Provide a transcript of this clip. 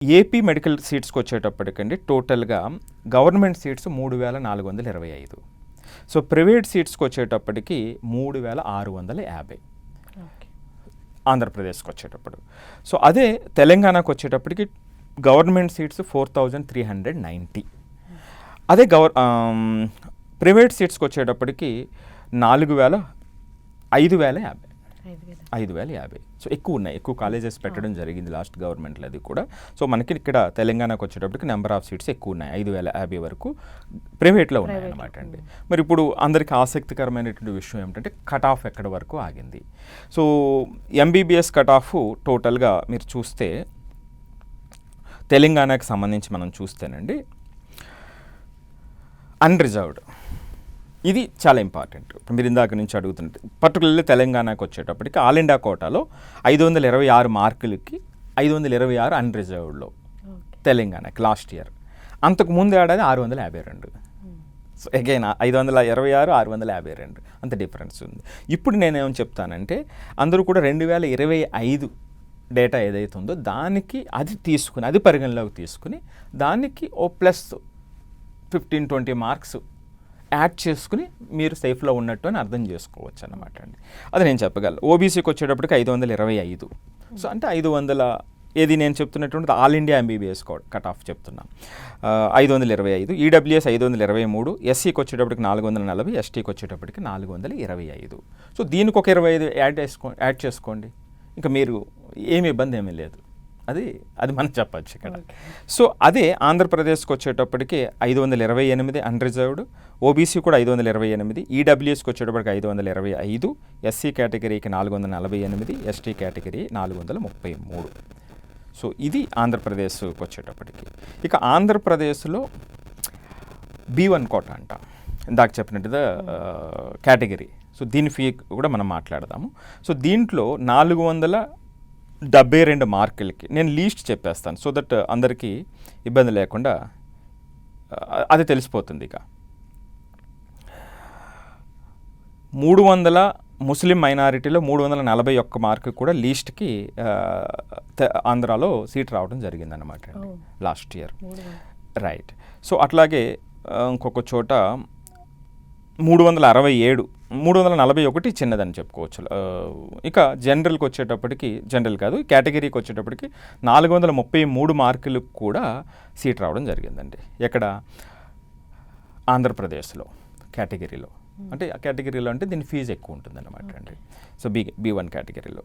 AP medical సీట్స్కి వచ్చేటప్పటికండి టోటల్గా government seats 3425. So private సీట్స్కి వచ్చేటప్పటికి 3650 ఆంధ్రప్రదేశ్కి వచ్చేటప్పుడు. సో అదే తెలంగాణకు వచ్చేటప్పటికి గవర్నమెంట్ సీట్స్ 4390. అదే ప్రైవేట్ సీట్స్కి వచ్చేటప్పటికి 5050. సో ఎక్కువ ఉన్నాయి, ఎక్కువ కాలేజెస్ పెట్టడం జరిగింది లాస్ట్ గవర్నమెంట్లో అది కూడా. సో మనకి ఇక్కడ తెలంగాణకు వచ్చేటప్పటికి నెంబర్ ఆఫ్ సీట్స్ ఎక్కువ ఉన్నాయి, 5050 వరకు ప్రైవేట్లో ఉన్నాయన్నమాట అండి. మరి ఇప్పుడు అందరికీ ఆసక్తికరమైనటువంటి విషయం ఏమిటంటే కట్ ఆఫ్ ఎక్కడ వరకు ఆగింది. సో ఎంబీబీఎస్ కట్ ఆఫ్ టోటల్గా మీరు చూస్తే తెలంగాణకు సంబంధించి మనం చూస్తేనండి అన్రిజర్వ్డ్, ఇది చాలా ఇంపార్టెంట్. మీరు ఇందాక నుంచి అడుగుతున్నట్టు పర్టికులర్లీ తెలంగాణకు వచ్చేటప్పటికి ఆల్ ఇండియా కోటాలో 526 మార్కులకి 526 అన్రిజర్వ్డ్లో తెలంగాణకి లాస్ట్ ఇయర్. అంతకు ముందు ఏడాది 652. సో అగైన్ 526 652 అంత డిఫరెన్స్ ఉంది. ఇప్పుడు నేనేమని చెప్తానంటే అందరూ కూడా 2025 డేటా ఏదైతే ఉందో దానికి అది పరిగణలోకి తీసుకుని దానికి ఓ ప్లస్ 15-20 మార్క్స్ యాడ్ చేసుకుని మీరు సేఫ్లో ఉన్నట్టు అని అర్థం చేసుకోవచ్చు అన్నమాట అండి. అది నేను చెప్పగలను. ఓబీసీకి వచ్చేటప్పటికి 525. సో అంటే 500 ఏది నేను చెప్తున్నటువంటి all India MBBS cut off చెప్తున్నాం, 525. ఈడబ్ల్యూఎస్ 523. ఎస్సీకి వచ్చేటప్పటికి 440, ఎస్టీకి వచ్చేటప్పటికి 425. సో దీనికి ఒక 25 యాడ్ చేసుకోండి, ఇంకా మీరు ఏమి ఇబ్బంది ఏమీ లేదు. అది మనం చెప్పచ్చు ఇక్కడ. సో అదే ఆంధ్రప్రదేశ్కి వచ్చేటప్పటికి 528 అన్రిజర్వ్డ్, ఓబీసీ కూడా 528, ఈడబ్ల్యూఎస్కి వచ్చేటప్పటికి 525, ఎస్సీ కేటగిరీకి 448, ఎస్టీ కేటగిరీ 433. సో ఇది ఆంధ్రప్రదేశ్కి వచ్చేటప్పటికి. ఇక ఆంధ్రప్రదేశ్లో B1 కోట అంట, ఇందాక చెప్పినట్టుగా కేటగిరీ. సో దీని ఫీ కూడా మనం మాట్లాడదాము. సో దీంట్లో 472 మార్కులకి నేను లీస్ట్ చెప్పేస్తాను, సో దట్ అందరికీ ఇబ్బంది లేకుండా అది తెలిసిపోతుంది. ఇక 300 ముస్లిం మైనారిటీలో 341 మార్కు కూడా లీస్ట్కి ఆంధ్రాలో సీట్ రావడం జరిగిందన్నమాట అండి లాస్ట్ ఇయర్. రైట్. సో అట్లాగే ఇంకొక చోట 367, 341 చిన్నదని చెప్పుకోవచ్చు. ఇక జనరల్కి వచ్చేటప్పటికి, జనరల్ కాదు కేటగిరీకి వచ్చేటప్పటికి 433 మార్కులకు కూడా సీట్ రావడం జరిగిందండి. ఎక్కడ? ఆంధ్రప్రదేశ్లో కేటగిరీలో. అంటే ఆ కేటగిరీలో అంటే దీని ఫీజు ఎక్కువ ఉంటుందన్నమాట అండి. సో B1 కేటగిరీలో